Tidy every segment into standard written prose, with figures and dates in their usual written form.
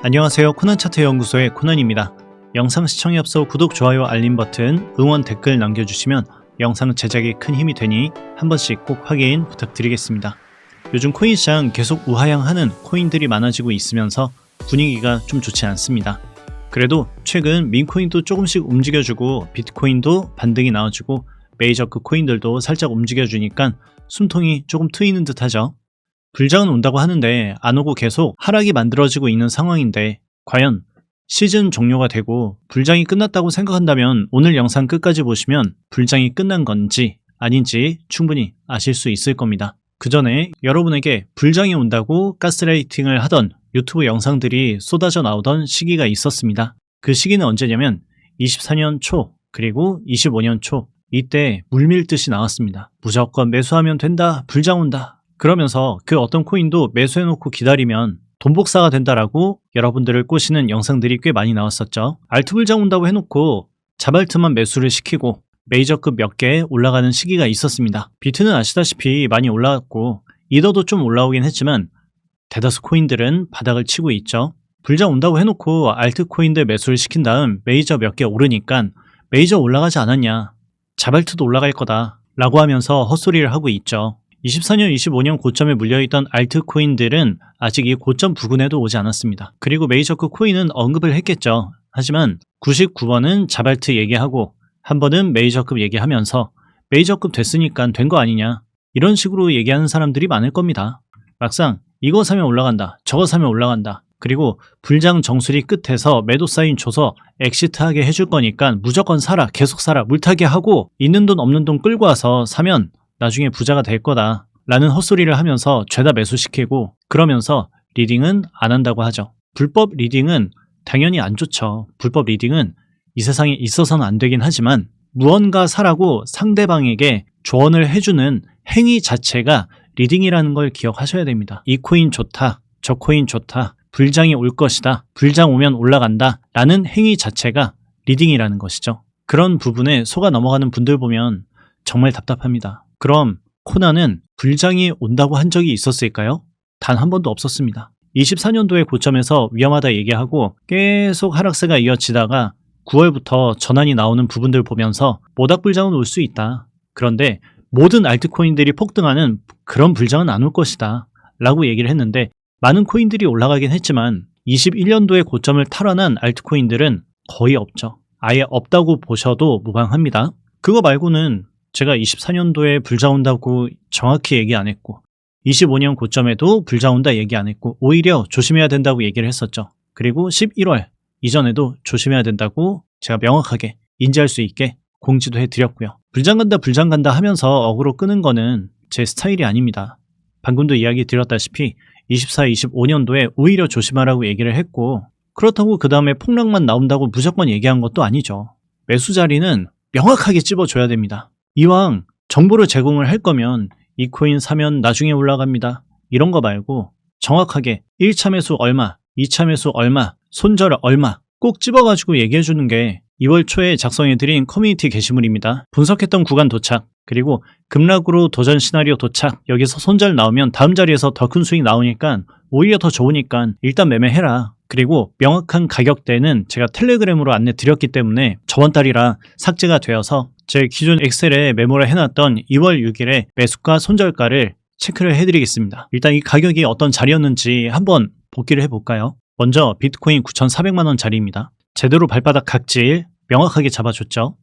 안녕하세요. 코난차트 연구소의 코난입니다. 영상 시청에 앞서 구독, 좋아요, 알림 버튼, 응원 댓글 남겨주시면 영상 제작에 큰 힘이 되니 한 번씩 꼭 확인 부탁드리겠습니다. 요즘 코인 시장 계속 우하향하는 코인들이 많아지고 있으면서 분위기가 좀 좋지 않습니다. 그래도 최근 민코인도 조금씩 움직여주고 비트코인도 반등이 나와주고 메이저급 코인들도 살짝 움직여주니까 숨통이 조금 트이는 듯 하죠. 불장은 온다고 하는데 안 오고 계속 하락이 만들어지고 있는 상황인데 과연 시즌 종료가 되고 불장이 끝났다고 생각한다면 오늘 영상 끝까지 보시면 불장이 끝난 건지 아닌지 충분히 아실 수 있을 겁니다. 그 전에 여러분에게 불장이 온다고 가스라이팅을 하던 유튜브 영상들이 쏟아져 나오던 시기가 있었습니다. 그 시기는 언제냐면 24년 초 그리고 25년 초 이때 물밀듯이 나왔습니다. 무조건 매수하면 된다, 불장 온다. 그러면서 그 어떤 코인도 매수해놓고 기다리면 돈복사가 된다라고 여러분들을 꼬시는 영상들이 꽤 많이 나왔었죠. 알트 불장 온다고 해놓고 자발트만 매수를 시키고 메이저급 몇 개 올라가는 시기가 있었습니다. 비트는 아시다시피 많이 올라갔고 이더도 좀 올라오긴 했지만 대다수 코인들은 바닥을 치고 있죠. 불장 온다고 해놓고 알트 코인들 매수를 시킨 다음 메이저 몇 개 오르니까 메이저 올라가지 않았냐, 자발트도 올라갈 거다 라고 하면서 헛소리를 하고 있죠. 24년, 25년 고점에 물려있던 알트코인들은 아직 이 고점 부근에도 오지 않았습니다. 그리고 메이저급 코인은 언급을 했겠죠. 하지만 99번은 자발트 얘기하고 한 번은 메이저급 얘기하면서 메이저급 됐으니까 된 거 아니냐 이런 식으로 얘기하는 사람들이 많을 겁니다. 막상 이거 사면 올라간다, 저거 사면 올라간다, 그리고 불장 정수리 끝에서 매도 사인 줘서 엑시트하게 해줄 거니까 무조건 사라, 계속 사라, 물타기 하고 있는 돈 없는 돈 끌고 와서 사면 나중에 부자가 될 거다 라는 헛소리를 하면서 죄다 매수시키고 그러면서 리딩은 안 한다고 하죠. 불법 리딩은 당연히 안 좋죠. 불법 리딩은 이 세상에 있어서는 안 되긴 하지만 무언가 사라고 상대방에게 조언을 해주는 행위 자체가 리딩이라는 걸 기억하셔야 됩니다. 이 코인 좋다, 저 코인 좋다, 불장이 올 것이다, 불장 오면 올라간다 라는 행위 자체가 리딩이라는 것이죠. 그런 부분에 속아 넘어가는 분들 보면 정말 답답합니다. 그럼 코난은 불장이 온다고 한 적이 있었을까요? 단 한 번도 없었습니다. 24년도의 고점에서 위험하다 얘기하고 계속 하락세가 이어지다가 9월부터 전환이 나오는 부분들 보면서 모닥불장은 올 수 있다. 그런데 모든 알트코인들이 폭등하는 그런 불장은 안 올 것이다 라고 얘기를 했는데 많은 코인들이 올라가긴 했지만 21년도의 고점을 탈환한 알트코인들은 거의 없죠. 아예 없다고 보셔도 무방합니다. 그거 말고는 제가 24년도에 불장 온다고 정확히 얘기 안 했고 25년 고점에도 불장 온다 얘기 안 했고 오히려 조심해야 된다고 얘기를 했었죠. 그리고 11월 이전에도 조심해야 된다고 제가 명확하게 인지할 수 있게 공지도 해드렸고요. 불장 간다 하면서 어그로 끄는 거는 제 스타일이 아닙니다. 방금도 이야기 드렸다시피 24, 25년도에 오히려 조심하라고 얘기를 했고 그렇다고 그 다음에 폭락만 나온다고 무조건 얘기한 것도 아니죠. 매수 자리는 명확하게 찝어줘야 됩니다. 이왕 정보를 제공을 할 거면 이 코인 사면 나중에 올라갑니다 이런 거 말고 정확하게 1차 매수 얼마, 2차 매수 얼마, 손절 얼마 꼭 집어가지고 얘기해주는 게 2월 초에 작성해드린 커뮤니티 게시물입니다. 분석했던 구간 도착, 그리고 급락으로 도전 시나리오 도착, 여기서 손절 나오면 다음 자리에서 더 큰 수익 나오니까 오히려 더 좋으니까 일단 매매해라. 그리고 명확한 가격대는 제가 텔레그램으로 안내 드렸기 때문에 저번 달이라 삭제가 되어서 제 기존 엑셀에 메모를 해놨던 2월 6일에 매수가 손절가를 체크를 해드리겠습니다. 일단 이 가격이 어떤 자리였는지 한번 복기를 해볼까요? 먼저 비트코인 9,400만원 자리입니다. 제대로 발바닥 각질 명확하게 잡아줬죠.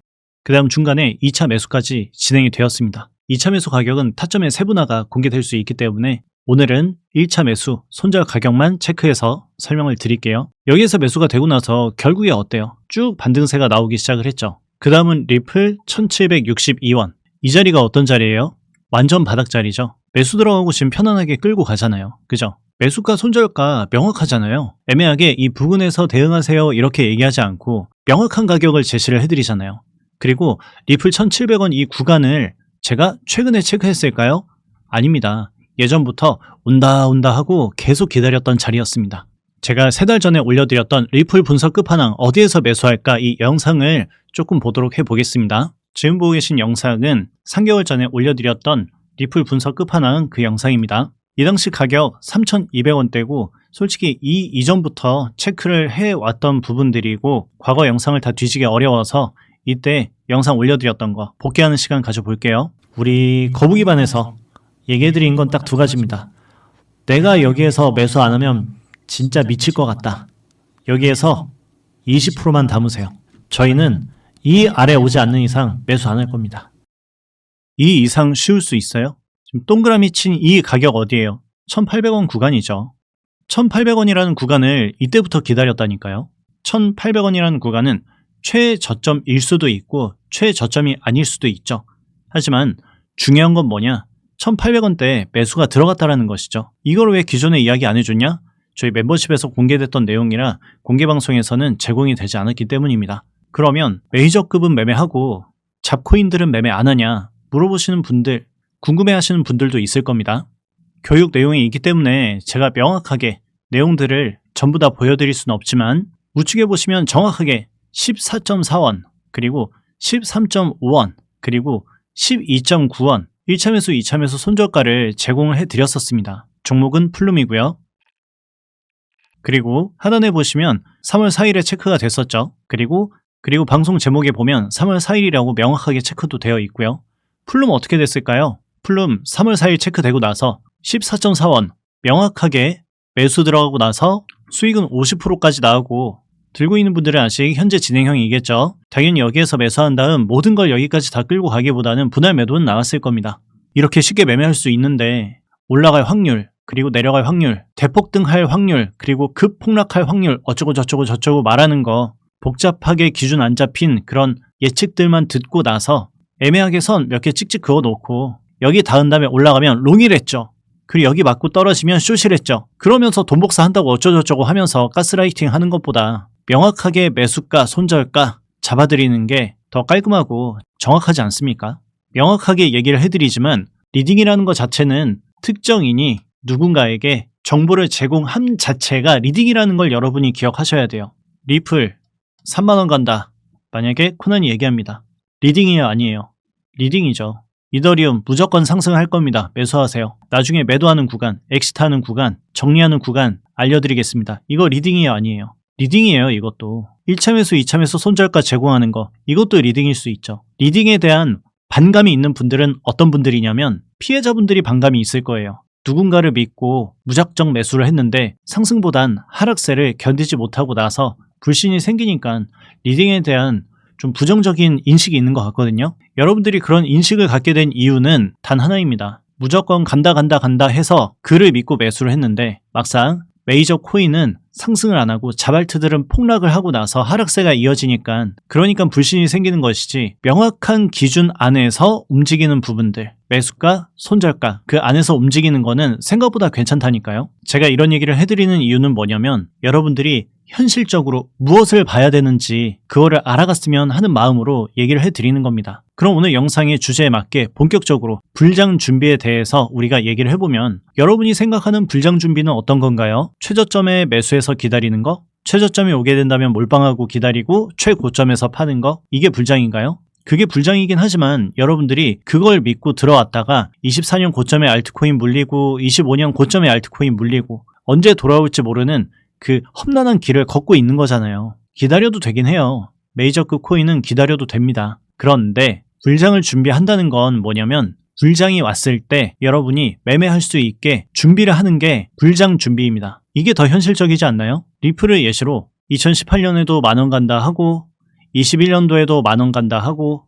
그 다음 중간에 2차 매수까지 진행이 되었습니다. 2차 매수 가격은 타점의 세분화가 공개될 수 있기 때문에 오늘은 1차 매수 손절 가격만 체크해서 설명을 드릴게요. 여기에서 매수가 되고 나서 결국에 어때요? 쭉 반등세가 나오기 시작을 했죠. 그 다음은 리플 1762원. 이 자리가 어떤 자리예요? 완전 바닥 자리죠. 매수 들어가고 지금 편안하게 끌고 가잖아요. 그죠? 매수가 손절가 명확하잖아요. 애매하게 이 부근에서 대응하세요 이렇게 얘기하지 않고 명확한 가격을 제시를 해드리잖아요. 그리고 리플 1700원 이 구간을 제가 최근에 체크했을까요? 아닙니다. 예전부터 온다 하고 계속 기다렸던 자리였습니다. 제가 3달 전에 올려드렸던 리플 분석 끝판왕 어디에서 매수할까 이 영상을 조금 보도록 해보겠습니다. 지금 보고 계신 영상은 3개월 전에 올려드렸던 리플 분석 끝판왕 그 영상입니다. 이 당시 가격 3,200원대고 솔직히 이전부터 체크를 해왔던 부분들이고 과거 영상을 다 뒤지기 어려워서 이때 영상 올려드렸던 거 복귀하는 시간 가져볼게요. 우리 거북이반에서 얘기해드린 건 딱 두 가지입니다. 내가 여기에서 매수 안 하면 진짜 미칠 것 같다. 여기에서 20%만 담으세요. 저희는 이 아래 오지 않는 이상 매수 안 할 겁니다. 이 이상 쉬울 수 있어요? 지금 동그라미 친 이 가격 어디예요? 1,800원 구간이죠. 1,800원이라는 구간을 이때부터 기다렸다니까요. 1,800원이라는 구간은 최저점일 수도 있고 최저점이 아닐 수도 있죠. 하지만 중요한 건 뭐냐? 1,800원대에 매수가 들어갔다라는 것이죠. 이걸 왜 기존에 이야기 안 해줬냐? 저희 멤버십에서 공개됐던 내용이라 공개방송에서는 제공이 되지 않았기 때문입니다. 그러면 메이저급은 매매하고 잡코인들은 매매 안 하냐 물어보시는 분들, 궁금해하시는 분들도 있을 겁니다. 교육 내용이 있기 때문에 제가 명확하게 내용들을 전부 다 보여드릴 수는 없지만 우측에 보시면 정확하게 14.4원, 그리고 13.5원, 그리고 12.9원 1차 매수, 2차 매수 손절가를 제공을 해드렸었습니다. 종목은 플룸이고요. 그리고 하단에 보시면 3월 4일에 체크가 됐었죠. 그리고 방송 제목에 보면 3월 4일이라고 명확하게 체크도 되어 있고요. 플룸 어떻게 됐을까요? 플룸 3월 4일 체크되고 나서 14.4원 명확하게 매수 들어가고 나서 수익은 50%까지 나오고 들고 있는 분들은 아직 현재 진행형이겠죠. 당연히 여기에서 매수한 다음 모든 걸 여기까지 다 끌고 가기보다는 분할 매도는 나왔을 겁니다. 이렇게 쉽게 매매할 수 있는데 올라갈 확률, 그리고 내려갈 확률, 대폭등할 확률, 그리고 급폭락할 확률 어쩌고 저쩌고 말하는 거 복잡하게 기준 안 잡힌 그런 예측들만 듣고 나서 애매하게 선 몇 개 찍찍 그어놓고 여기 닿은 다음에 올라가면 롱이랬죠. 그리고 여기 맞고 떨어지면 숏이랬죠. 그러면서 돈 복사한다고 어쩌고저쩌고 하면서 가스라이팅 하는 것보다 명확하게 매수가, 손절가 잡아드리는 게 더 깔끔하고 정확하지 않습니까? 명확하게 얘기를 해드리지만 리딩이라는 것 자체는 특정인이 누군가에게 정보를 제공함 자체가 리딩이라는 걸 여러분이 기억하셔야 돼요. 리플 3만원 간다. 만약에 코난이 얘기합니다. 리딩이에요? 아니에요? 리딩이죠. 이더리움 무조건 상승할 겁니다. 매수하세요. 나중에 매도하는 구간, 엑시트하는 구간, 정리하는 구간 알려드리겠습니다. 이거 리딩이에요? 아니에요? 리딩이에요. 이것도 1차 매수, 2차 매수 손절가 제공하는 거 이것도 리딩일 수 있죠. 리딩에 대한 반감이 있는 분들은 어떤 분들이냐면 피해자분들이 반감이 있을 거예요. 누군가를 믿고 무작정 매수를 했는데 상승보단 하락세를 견디지 못하고 나서 불신이 생기니까 리딩에 대한 좀 부정적인 인식이 있는 것 같거든요. 여러분들이 그런 인식을 갖게 된 이유는 단 하나입니다. 무조건 간다 해서 그를 믿고 매수를 했는데 막상 메이저 코인은 상승을 안 하고 자발트들은 폭락을 하고 나서 하락세가 이어지니까 그러니까 불신이 생기는 것이지 명확한 기준 안에서 움직이는 부분들 매수가, 손절가 그 안에서 움직이는 거는 생각보다 괜찮다니까요. 제가 이런 얘기를 해드리는 이유는 뭐냐면 여러분들이 현실적으로 무엇을 봐야 되는지 그거를 알아갔으면 하는 마음으로 얘기를 해드리는 겁니다. 그럼 오늘 영상의 주제에 맞게 본격적으로 불장 준비에 대해서 우리가 얘기를 해보면 여러분이 생각하는 불장 준비는 어떤 건가요? 최저점에 매수해서 기다리는 거? 최저점이 오게 된다면 몰빵하고 기다리고 최고점에서 파는 거? 이게 불장인가요? 그게 불장이긴 하지만 여러분들이 그걸 믿고 들어왔다가 24년 고점에 알트코인 물리고 25년 고점에 알트코인 물리고 언제 돌아올지 모르는 그 험난한 길을 걷고 있는 거잖아요. 기다려도 되긴 해요. 메이저급 코인은 기다려도 됩니다. 그런데 불장을 준비한다는 건 뭐냐면 불장이 왔을 때 여러분이 매매할 수 있게 준비를 하는 게 불장 준비입니다. 이게 더 현실적이지 않나요? 리플을 예시로 2018년에도 만원 간다 하고 21년도에도 만원 간다 하고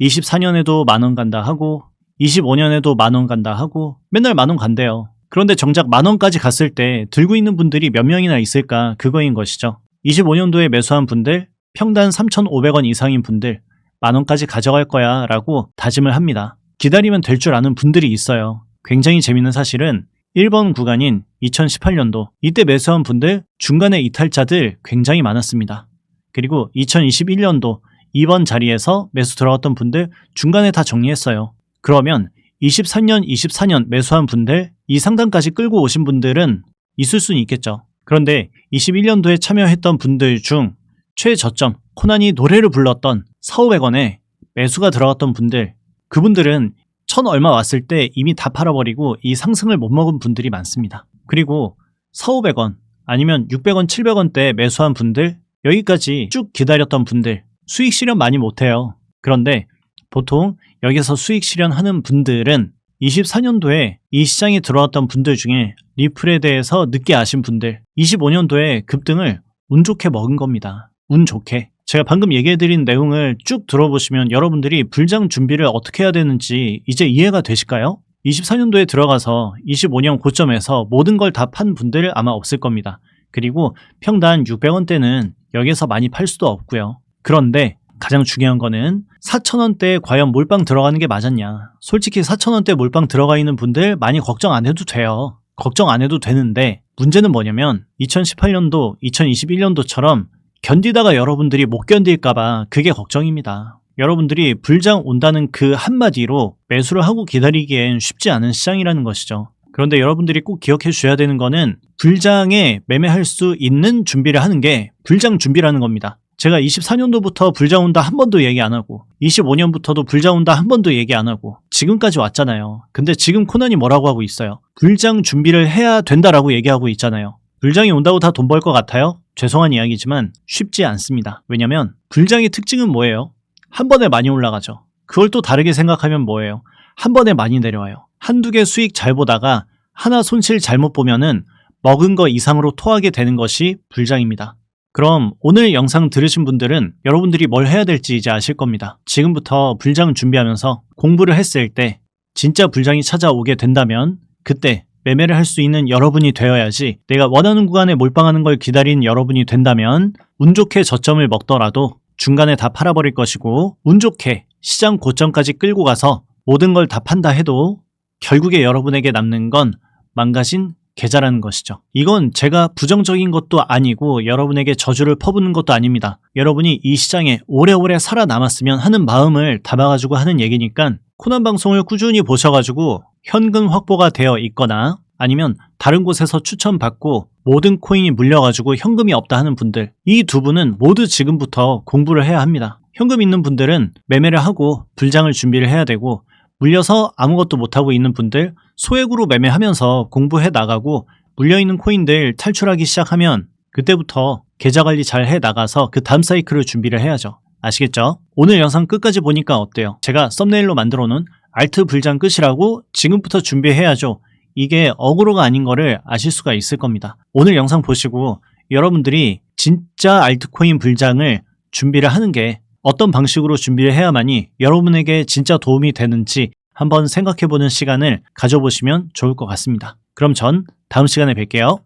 24년에도 만원 간다 하고 25년에도 만원 간다 하고 맨날 만원 간대요. 그런데 정작 만원까지 갔을 때 들고 있는 분들이 몇 명이나 있을까 그거인 것이죠. 25년도에 매수한 분들 평단 3,500원 이상인 분들 만원까지 가져갈 거야 라고 다짐을 합니다. 기다리면 될 줄 아는 분들이 있어요. 굉장히 재밌는 사실은 1번 구간인 2018년도 이때 매수한 분들 중간에 이탈자들 굉장히 많았습니다. 그리고 2021년도 2번 자리에서 매수 들어갔던 분들 중간에 다 정리했어요. 그러면 24년 매수한 분들 이 상단까지 끌고 오신 분들은 있을 수는 있겠죠. 그런데 21년도에 참여했던 분들 중 최저점 코난이 노래를 불렀던 4,500원에 매수가 들어갔던 분들 그분들은 천 얼마 왔을 때 이미 다 팔아버리고 이 상승을 못 먹은 분들이 많습니다. 그리고 4,500원 아니면 600원, 700원대 매수한 분들, 여기까지 쭉 기다렸던 분들 수익 실현 많이 못해요. 그런데 보통 여기서 수익 실현하는 분들은 24년도에 이 시장에 들어왔던 분들 중에 리플에 대해서 늦게 아신 분들, 25년도에 급등을 운 좋게 먹은 겁니다. 운 좋게. 제가 방금 얘기해드린 내용을 쭉 들어보시면 여러분들이 불장 준비를 어떻게 해야 되는지 이제 이해가 되실까요? 24년도에 들어가서 25년 고점에서 모든 걸 다 판 분들 아마 없을 겁니다. 그리고 평단 600원대는 여기서 많이 팔 수도 없고요. 그런데 가장 중요한 거는 4,000원대에 과연 몰빵 들어가는 게 맞았냐. 솔직히 4,000원대 몰빵 들어가 있는 분들 많이 걱정 안 해도 돼요. 걱정 안 해도 되는데 문제는 뭐냐면 2018년도, 2021년도처럼 견디다가 여러분들이 못 견딜까봐 그게 걱정입니다. 여러분들이 불장 온다는 그 한마디로 매수를 하고 기다리기엔 쉽지 않은 시장이라는 것이죠. 그런데 여러분들이 꼭 기억해 주셔야 되는 거는 불장에 매매할 수 있는 준비를 하는 게 불장 준비라는 겁니다. 제가 24년도부터 불장 온다 한 번도 얘기 안 하고 25년부터도 불장 온다 한 번도 얘기 안 하고 지금까지 왔잖아요. 근데 지금 코난이 뭐라고 하고 있어요? 불장 준비를 해야 된다라고 얘기하고 있잖아요. 불장이 온다고 다 돈 벌 것 같아요? 죄송한 이야기지만 쉽지 않습니다. 왜냐면 불장의 특징은 뭐예요? 한 번에 많이 올라가죠. 그걸 또 다르게 생각하면 뭐예요? 한 번에 많이 내려와요. 한두 개 수익 잘 보다가 하나 손실 잘못 보면은 먹은 거 이상으로 토하게 되는 것이 불장입니다. 그럼 오늘 영상 들으신 분들은 여러분들이 뭘 해야 될지 이제 아실 겁니다. 지금부터 불장 준비하면서 공부를 했을 때 진짜 불장이 찾아오게 된다면 그때 매매를 할 수 있는 여러분이 되어야지, 내가 원하는 구간에 몰빵하는 걸 기다리는 여러분이 된다면 운 좋게 저점을 먹더라도 중간에 다 팔아버릴 것이고, 운 좋게 시장 고점까지 끌고 가서 모든 걸 다 판다 해도 결국에 여러분에게 남는 건 망가진 계좌라는 것이죠. 이건 제가 부정적인 것도 아니고 여러분에게 저주를 퍼붓는 것도 아닙니다. 여러분이 이 시장에 오래오래 살아남았으면 하는 마음을 담아가지고 하는 얘기니까 코난 방송을 꾸준히 보셔가지고 현금 확보가 되어 있거나 아니면 다른 곳에서 추천받고 모든 코인이 물려가지고 현금이 없다 하는 분들, 이 두 분은 모두 지금부터 공부를 해야 합니다. 현금 있는 분들은 매매를 하고 불장을 준비를 해야 되고, 물려서 아무것도 못하고 있는 분들 소액으로 매매하면서 공부해 나가고 물려있는 코인들 탈출하기 시작하면 그때부터 계좌 관리 잘 해 나가서 그 다음 사이클을 준비를 해야죠. 아시겠죠? 오늘 영상 끝까지 보니까 어때요? 제가 썸네일로 만들어 놓은 알트 불장 끝이라고 지금부터 준비해야죠. 이게 어그로가 아닌 거를 아실 수가 있을 겁니다. 오늘 영상 보시고 여러분들이 진짜 알트코인 불장을 준비를 하는 게 어떤 방식으로 준비를 해야만이 여러분에게 진짜 도움이 되는지 한번 생각해보는 시간을 가져보시면 좋을 것 같습니다. 그럼 전 다음 시간에 뵐게요.